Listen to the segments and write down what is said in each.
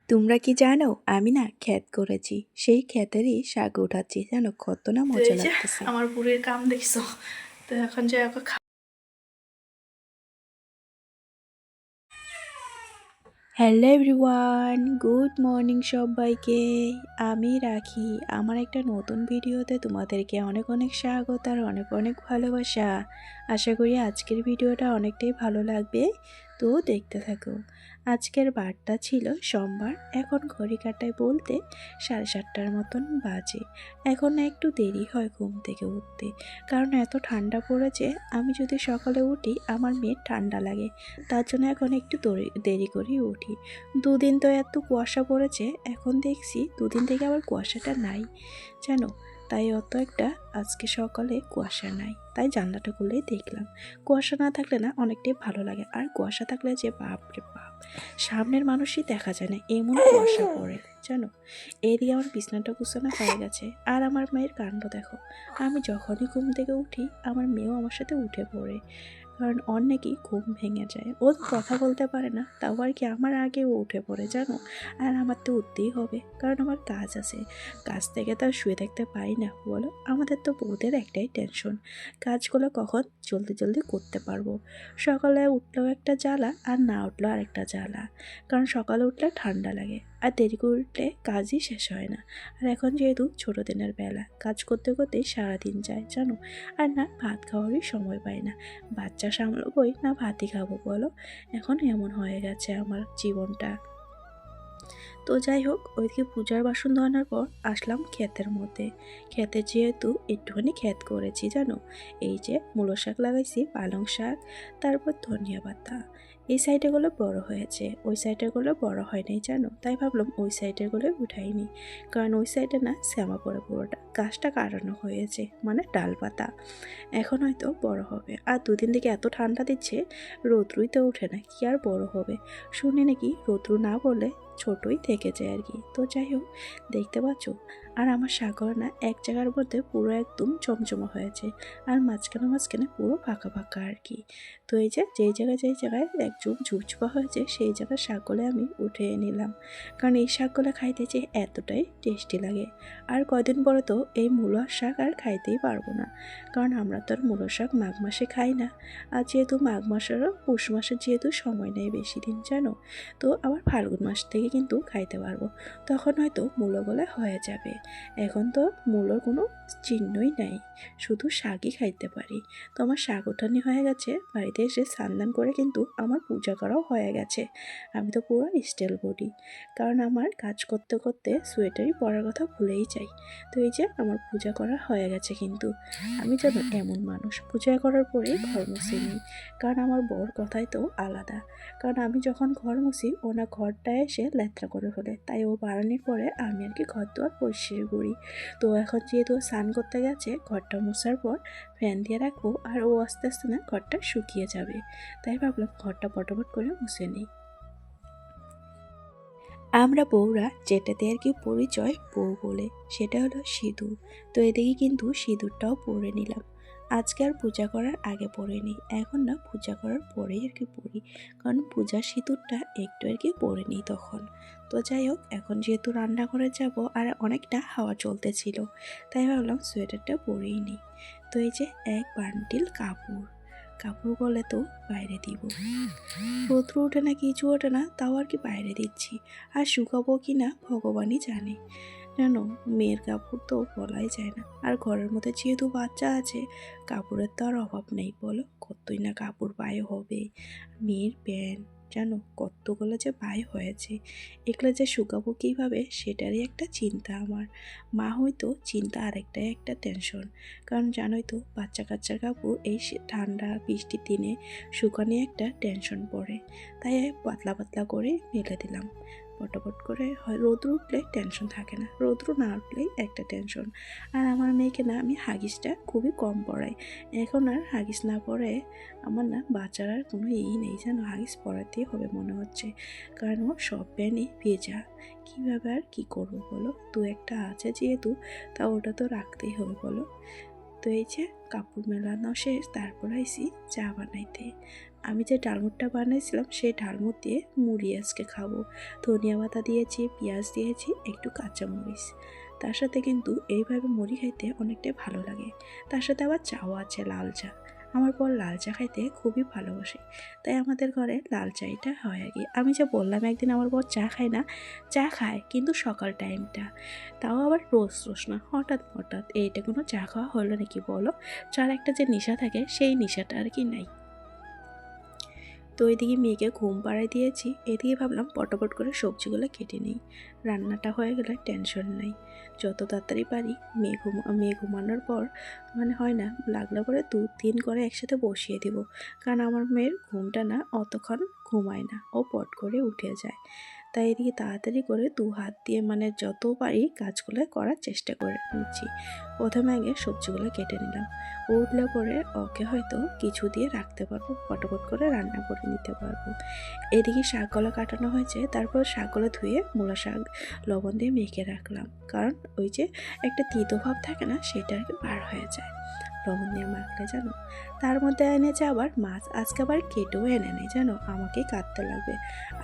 তোমরা কি জানো আমি না ক্ষেত করেছি, সেই ক্ষেতেরই শাক উঠাচ্ছি। জানো কত না তো মজা এই যে লাগতেছে। আমার বুড়ির কাম দেখছো। তো এখন যে okay hello everyone, good morning সবাইকে। আমি রাখি আমার একটা নতুন ভিডিওতে তোমাদেরকে অনেক অনেক স্বাগত আর অনেক অনেক ভালোবাসা। আশা করি আজকের ভিডিওটা অনেকটাই ভালো লাগবে, তো দেখতে থাকো। আজকের বারটা ছিল সোমবার। এখন ঘড়ি কাটায় বলতে 7:30টার মতন বাজে। এখন না একটু দেরি হয় ঘুম থেকে উঠতে, কারণ এত ঠান্ডা পড়েছে। আমি যদি সকালে উঠি আমার মেয়ের ঠান্ডা লাগে, তার জন্য এখন একটু দেরি করেই উঠি। দুদিন তো এত কুয়াশা পড়েছে, এখন দেখছি দুদিন থেকে আবার কুয়াশাটা নাই জানো। তাই অত একটা আজকে সকালে কুয়াশা নাই, তাই জানলাটা খুলেই দেখলাম। কুয়াশা না থাকলে না অনেকটাই ভালো লাগে, আর কুয়াশা থাকলে যে বাপরে বাপ, সামনের মানুষই দেখা যায় না, এমন কুয়াশা পড়ে জানো। এদিকে আমার বিছানাটা গুছানো হয়ে গেছে, আর আমার মেয়ের কাণ্ড দেখো। আমি যখনই ঘুম থেকে উঠি আমার মেয়েও আমার সাথে উঠে পড়ে, কারণ ওর নাকি ঘুম ভেঙে যায়। ও কথা বলতে পারে না, তাও আর কি আমার আগে ও উঠে পড়ে জানো। আর আমার তো উঠতেই হবে, কারণ আমার কাজ আছে। কাজ থেকে তো আর শুয়ে থাকতে পারি না বলো। আমাদের তো বউদের একটাই টেনশন, কাজগুলো কখন জলদি জলদি করতে পারবো। সকালে উঠলেও একটা জ্বালা, আর না উঠলেও আরেকটা জ্বালা। কারণ সকালে উঠলে ঠান্ডা লাগে, আর দেরি করে উঠলে কাজই শেষ হয় না। আর এখন যেহেতু ছোটো দিনের বেলা, কাজ করতে করতেই সারাদিন যায় জানো। আর না ভাত খাওয়ারই সময় পাই না, বাচ্চা সামলাবোই না ভাতই খাবো বলো। এখন এমন হয়ে গেছে আমার জীবনটা। তো যাই হোক, ওইদিকে পূজার বাসন ধোয়ানোর পর আসলাম ক্ষেতের মধ্যে। ক্ষেতে যেহেতু একটুখানি ক্ষেত করেছি জানো, এই যে মূলো শাক লাগাইছি, পালং শাক, তারপর ধনিয়া পাতা। এই সাইডেগুলো বড় হয়েছে, ওই সাইডেরগুলো বড় হয় নাই জানো। তাই ভাবলাম ওই সাইডেরগুলো উঠাইনি, কারণ ওই সাইডে না শ্যামা পড়ে পুরোটা, গাছটা কাটানো হয়েছে, মানে ডাল পাতা। এখন হয়তো বড় হবে। আর দুদিন থেকে এত ঠান্ডা দিচ্ছে, রৌদ্রুই তো ওঠে না, কি আর বড় হবে। শুনি নাকি রৌদ্রু না বলে ছোটই থেকে যায় আর কি। তো যাই হোক, দেখতে পাচ্ছ। আর আমার সাগর না এক জায়গার মধ্যে পুরো একদম চমচমা হয়েছে, আর মাঝখানে মাঝখানে পুরো ফাঁকা ফাঁকা আর কি। তো এই যে যেই জায়গায় একদম ঝুপঝুপা হয়েছে, সেই জায়গার শাকগুলো আমি উঠে নিলাম, কারণ এই শাকগুলো খাইতে যে এতটাই টেস্টি লাগে। আর কয়দিন পরে তো এই মূলো শাক আর খাইতেই পারবো না, কারণ আমরা তো আর মূলো শাক মাঘ মাসে খাই না। আর যেহেতু মাঘ মাসেরও পৌষ মাসের যেহেতু সময় নেই বেশি দিন জানো, তো আবার ফাল্গুন মাস থেকে কিন্তু খাইতে পারবো, তখন হয়তো মূলোগুলো হয়ে যাবে। এখন তো মূলোর কোনো চিহ্নই নাই, শুধু শাকই খাইতে পারি। তো আমার শাক ওঠানি হয়ে গেছে, বাড়িতে এসে স্নান করে কিন্তু আমার পূজা করাও হয়ে গেছে। আমি তো পুরো স্টাইল বডি, কারণ আমার কাজ করতে করতে সোয়েটারই পরার কথা ভুলেই যাই। তো এই যে আমার পূজা করা হয়ে গেছে কিন্তু। আমি যেন এমন মানুষ, পূজা করার পরেই ঘর মুছে নিই, কারণ আমার বর কথাই তো আলাদা। কারণ আমি যখন ঘর মুছি ওনা ঘরটা এসে লেত্রা করে ফেলে, তাই ও বাড়ানোর পরে আমি আর কি ঘর দুয়ার পরিষ্কার করি। তো এখন যেহেতু স্নান করতে গেছে, ঘরটা মোছার পর ফ্যান দিয়ে রাখবো, আর ও আস্তে আস্তে না ঘরটা শুকিয়ে যাবে। তাই ভাবলাম ঘরটা পটাপট করে মুছে নিই। আমরা বউরা যেটাতে আর কি পরিচয় বউ বলে, সেটা হলো সিঁদুর। তো এদিকে কিন্তু সিঁদুরটাও পরে নিলাম। আজকে আর পূজা করার আগে পরে নিই, এখন না পূজা করার পরেই আর কি পরি, কারণ পূজার সিঁদুরটা একটু আর কি পরে নিই তখন। তো যাই হোক, এখন যেহেতু রান্না করে যাব আর অনেকটা হাওয়া চলতেছিল, তাই ভাবলাম সোয়েটারটা পরেই নিই। তো এই যে এক বান্ডিল কাপড়, কাপড়গুলো তো বাইরে দিব। রৌদ্র ওঠে না কিছু ওঠে না, তাও আর কি বাইরে দিচ্ছি। আর শুকাবো কি না ভগবানই জানে জানো। মেয়ের কাপড় তো বলাই যায় না, আর ঘরের মধ্যে যেহেতু বাচ্চা আছে, কাপড়ের তো আর অভাব নেই বলো। কতই না কাপড় বায়ে হবে, মেয়ের প্যান্ট জানো কতগুলো যে বায়ে হয়েছে, এগুলো যে শুকাবো কীভাবে সেটারই একটা চিন্তা আমার। মা হয়তো চিন্তা আরেকটাই একটা টেনশন, কারণ জানোই তো বাচ্চা কাচ্চার কাপড় এই ঠান্ডা বৃষ্টির দিনে শুকানো একটা টেনশন পড়ে। তাই পাতলা পাতলা করে মেলে দিলাম পটাপট করে। হয় রৌদ্র উঠলে টেনশন থাকে না, রৌদ্র না উঠলেই একটা টেনশন। আর আমার মেয়েকে না আমি হাগিসটা খুবই কম পরাই, এখন আর হাগিস না পরে আমার না বাচ্চার আর কোনো নেই যেন, হাগিস পরাতেই হবে মনে হচ্ছে, কারণ ও সব প্যান্টই ভেজা। কীভাবে আর কী করবো বলো, দু একটা আছে যেহেতু, তা ওটা তো রাখতেই হবে বলো। তো এই যে কাপড় মেলানো শেষ, তারপর আইসি চা বানাইতে। আমি যে ডালমুটটা বানাইছিলাম সেই ডালমুট দিয়ে মুড়ি আজকে খাবো। ধনিয়া পাতা দিয়েছি, পেঁয়াজ দিয়েছি, একটু কাঁচামরিচ। তার সাথে কিন্তু এইভাবে মুড়ি খাইতে অনেকটাই ভালো লাগে। তার সাথে আবার চাও আছে, লাল চা। আমার বর লাল চা খাইতে খুবই ভালোবাসে, তাই আমাদের ঘরে লাল চাইটা হয় আর কি। আমি যে বললাম একদিন আমার বর চা খায় না, চা খায় কিন্তু সকাল টাইমটা, তাও আবার রোজ রোজ না, হঠাৎ হঠাৎ। এইটা কোনো চা খাওয়া হলো নাকি বলো? চার একটা যে নেশা থাকে সেই নেশাটা আর কি নাই। তো এদিকে মেয়েকে ঘুম পাড়ায় দিয়েছি, এদিকে ভাবলাম পটাপট করে সবজিগুলো কেটে নিই, রান্নাটা হয়ে গেলে টেনশন নাই। যত তাড়াতাড়ি পারি মেয়ে ঘুমানোর পর হয় না, লাগলে পরে 2-3 করে একসাথে বসিয়ে দিব, কারণ আমার মেয়ের ঘুমটা না অতক্ষণ ঘুমায় না, ও পট করে উঠে যায়। তাই এদিকে তাড়াতাড়ি করে 2 হাত দিয়ে যত পারি কাজগুলো করার চেষ্টা করে নিচ্ছি। প্রথমে আগে সবজিগুলো কেটে নিলাম, উঠলে পরে ওকে হয়তো কিছু দিয়ে রাখতে পারবো, ফটাফট করে রান্না করে নিতে পারবো। এদিকে শাকগুলো কাটানো হয়েছে, তারপর শাকগুলো ধুয়ে মূলা শাক লবণ দিয়ে মেখে রাখলাম, কারণ ওই যে একটা তিতো ভাব থাকে না, সেটা আর কি বার হয়ে যায় লবণ দিয়ে মাখলে, জানো। তার মধ্যে এনেছে আবার মাছ, আজকে আবার কেটেও এনে নেই, জানো, আমাকেই কাটতে লাগবে।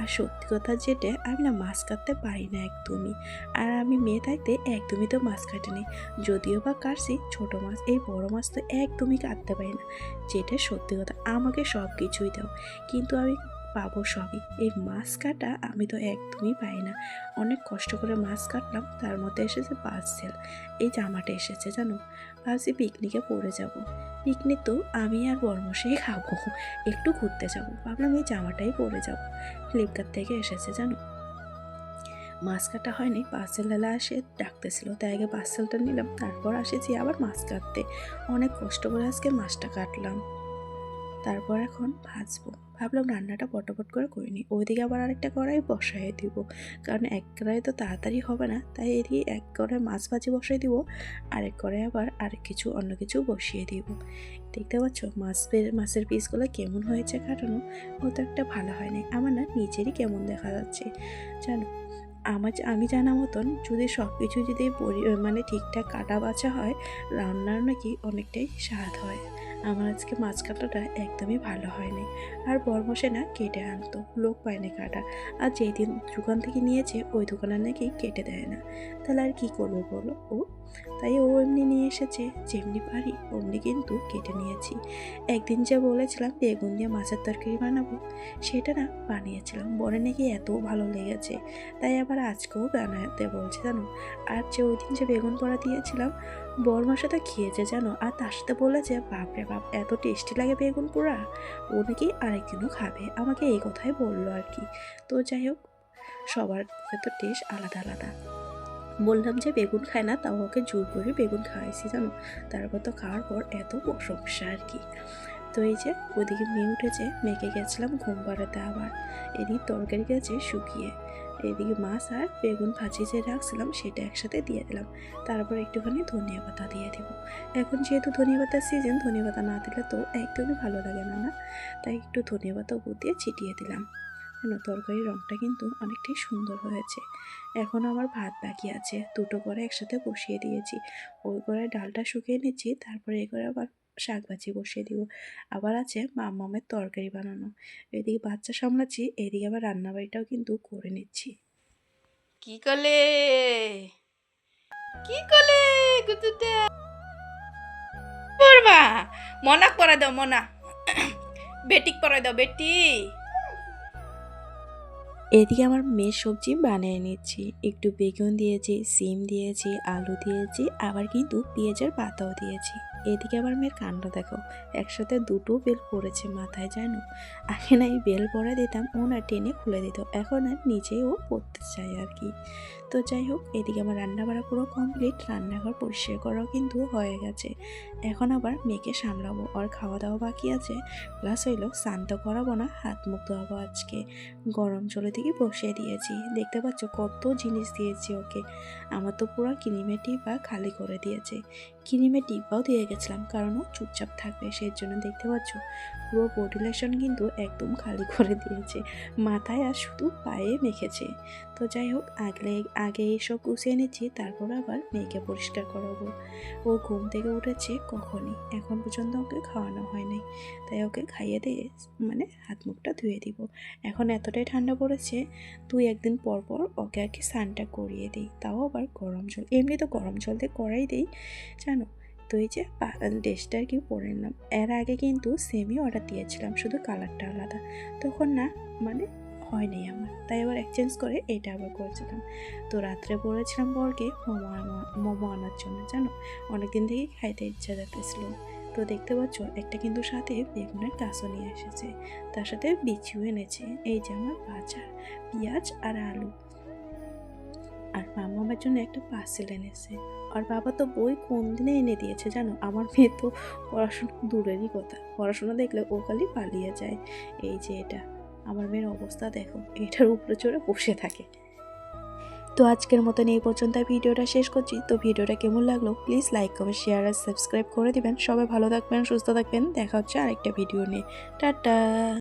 আর সত্যি কথা যেটা, আমি না মাছ কাটতে পারি না একদমই। আর আমি মেয়ে থাকতে একদমই তো মাছ কাটিনি, যদিও বা কাটছি ছোটো মাছ, এই বড় মাছ তো একদমই কাটতে পারি না। যেটা সত্যি কথা, আমাকে সব কিছুই দাও, কিন্তু আমি পাবো সবই, এই মাছ কাটা আমি তো একদমই পাই না। অনেক কষ্ট করে মাছ কাটলাম, তার মধ্যে এসেছে পার্সেল, এই জামাটা এসেছে, জানো। ভাবছি পিকনিকে পরে যাব, পিকনিক তো আমি আর বরমশাই খাবো, একটু ঘুরতে যাব, ভাবলাম এই জামাটাই পরে যাব। ফ্লিপকার্ট থেকে এসেছে, জানো। মাছ কাটা হয়নি, পার্সেলওয়ালা এসে ডাকতেছিল, তাই আগে পার্সেলটা নিলাম, তারপর আসেছি আবার মাছ কাটতে। অনেক কষ্ট করে আজকে মাছটা কাটলাম, তারপর এখন ভাজবো। ভাবলাম রান্নাটা পটাপট করে নিই, ওইদিকে আবার আরেকটা কড়াই বসাই দিব, কারণ এক কড়াই তো তাড়াতাড়ি হবে না, তাই এদিকে এক কড়াই মাছ ভাজি বসাই দিব, আরেক কড়াই আবার আরেক কিছু অন্য কিছু বসিয়ে দিব। দেখতে পাচ্ছ মাছের পিসগুলো কেমন হয়েছে কাটানো, অত একটা ভালো হয় নাই, আমার না নিজেরই কেমন দেখা যাচ্ছে, জানো। আমি জানা মতন যদি সব কিছু যদি ঠিকঠাক কাটা বাছা হয়, রান্নার নাকি অনেকটাই স্বাদ হয়। আমার আজকে মাছ কাটাটা একদমই ভালো হয়নি, আর বরমশাই না কেটে আনতো, লোক পায়নি কাটা, আর যেই দিন দোকান থেকে নিয়েছে ওই দোকানে নাকি কেটে দেয় না, তাহলে আর কি করবে বলো ও। তাই ও এমনি নিয়ে এসেছে, যেমনি পারি অমনি কিন্তু কেটে নিয়েছি। একদিন যে বলেছিলাম বেগুন দিয়ে মাছের তরকারি বানাবো, সেটা না বানিয়েছিলাম, বলে নাকি এত ভালো লেগেছে, তাই আবার আজকেও বানাতে বলছে, জানো। আর যে ওই দিন যে বেগুন পোড়া দিয়েছিলাম, বরমার সাথে খেয়েছে, জানো, আর তার সাথে বলেছে বাপরে বাপ এত টেস্টি লাগে বেগুন পোড়া, ও নাকি আরেকদিনও খাবে, আমাকে এই কথাই বললো আর কি। তো যাই হোক, সবার তো টেস্ট আলাদা আলাদা। বললাম যে বেগুন খায় না, তাও ওকে জোর করে বেগুন খাওয়াইছি, জানো। তারপর তো খাওয়ার পর এত প্রশংসা আর কি। তো এই যে ওদিকে মেয়ে উঠেছে, মেয়েকে গেছিলাম ঘুম পাড়াতে, আবার এদিকে তরকারি গেছে শুকিয়ে, এদিকে মাছ আর বেগুন ভাজি যে রাখছিলাম সেটা একসাথে দিয়ে দিলাম, তারপর একটুখানি ধনিয়া পাতা দিয়ে দিব। এখন যেহেতু ধনিয়া পাতার সিজন, ধনিয়া পাতা না দিলে তো একদমই ভালো লাগে না, না, তাই একটু ধনিয়া পাতা উপর দিয়ে ছিটিয়ে দিলাম। কেন, তরকারির রঙটা কিন্তু অনেকটাই সুন্দর হয়েছে। এখন আমার ভাত বাকি আছে, দুটো করে একসাথে বসিয়ে দিয়েছি, ওই করে ডালটা শুকিয়ে নিচ্ছি, তারপরে এই করে আবার শাক ভাজি বসিয়ে দিব। আবার আছে মামের তরকারি বানানো, এদিকে বাচ্চা সামলাচ্ছি, এদিকে আবার রান্নাবাড়িটাও কিন্তু করে নিচ্ছি। কি করলে, কি করলে গুতুটা করবা? মনাক পরাই দাও, মনা বেটিক পরাই দাও, বেটি। এদিকে আমার মেয়ের সবজি বানিয়ে নিচ্ছি, একটু বেগুন দিয়েছি, সিম দিয়েছি, আলু দিয়েছি, আবার কিন্তু পেঁয়াজের পাতাও দিয়েছি। এদিকে আবার মেয়ের কাণ্ড দেখো, একসাথে দুটো বেল পড়েছে মাথায়, জানো। আগে না এই বেল পরে দিতাম, ও না টেনে খুলে দিত, এখন আর নিজেই ও পড়তে চায় আর কি। তো যাই হোক, এদিকে আমার রান্না বাড়া পুরো কমপ্লিট, রান্নাঘর পরিষ্কার করাও কিন্তু হয়ে গেছে। এখন আবার মেয়েকে সামলাবো, আর খাওয়া দাওয়া বাকি আছে, প্লাস হইলো স্নান তো করাবো না, হাত মুখ ধোয়াবো আজকে। গরম জলে থেকে বসিয়ে দিয়েছি, দেখতে পাচ্ছ কত জিনিস দিয়েছি ওকে, আমার তো পুরো কিনিমেটি বা খালি করে দিয়েছে। ক্রিমের ডিব্বাও দিয়ে গেছিলাম, কারণ ও চুপচাপ থাকবে সেই জন্য। দেখতে পাচ্ছ পুরো বডি লোশন কিন্তু একদম খালি করে দিয়েছে, মাথায় আর শুধু পায়ে মেখেছে। তো যাই হোক, আগে এইসব গুছিয়ে নিচ্ছি, তারপর আবার মেয়েকে পরিষ্কার করাবো। ও ঘুম থেকে উঠেছে কখনই, এখন পর্যন্ত ওকে খাওয়ানো হয়নি, তাই ওকে খাইয়ে দিয়ে হাত মুখটা ধুয়ে দিব। এখন এতটাই ঠান্ডা পড়েছে, 2-1 দিন পর পর ওকে আর কি স্নানটা করিয়ে দিই, তাও আবার গরম জল। এমনি তো গরম জল দিয়ে করাই দিই জানো। তো এই যে ড্রেসটা আর কি পরে নিলাম। এর আগে কিন্তু সেমই অর্ডার দিয়েছিলাম, শুধু কালারটা আলাদা, তখন না হয়নি আমার, তাই আবার এক্সচেঞ্জ করে এটা আবার করেছিলাম। তো রাত্রে বলেছিলাম বরকে মোমো আনার জন্য জানো, অনেকদিন থেকেই খাইতে ইচ্ছা যাচ্ছিল। তো দেখতে পাচ্ছ একটা কিন্তু সাথে বেগুনের কাঁচও নিয়ে এসেছে, তার সাথে বিচিও এনেছে। এই যে আমার বাজার, পেঁয়াজ আর আলু। আর মামা আমার জন্য একটা পার্সেল এনেছে। আর বাবা তো বই কোন দিনে এনে দিয়েছে জানো। আমার মেয়ে তো পড়াশোনা দূরেরই কথা, পড়াশোনা দেখলে ও খালি পালিয়ে যায়। এই যে এটা আমার মেয়ের অবস্থা দেখো, এটার উপরে চড়ে বসে থাকে। তো আজকের মতন এই পর্যন্ত ভিডিওটা শেষ করছি। তো ভিডিওটা কেমন লাগলো প্লিজ লাইক কমেন্ট শেয়ার আর সাবস্ক্রাইব করে দিবেন। সবাই ভালো থাকবেন, সুস্থ থাকবেন, দেখা হচ্ছে আরেকটা ভিডিও নিয়ে। টাটা।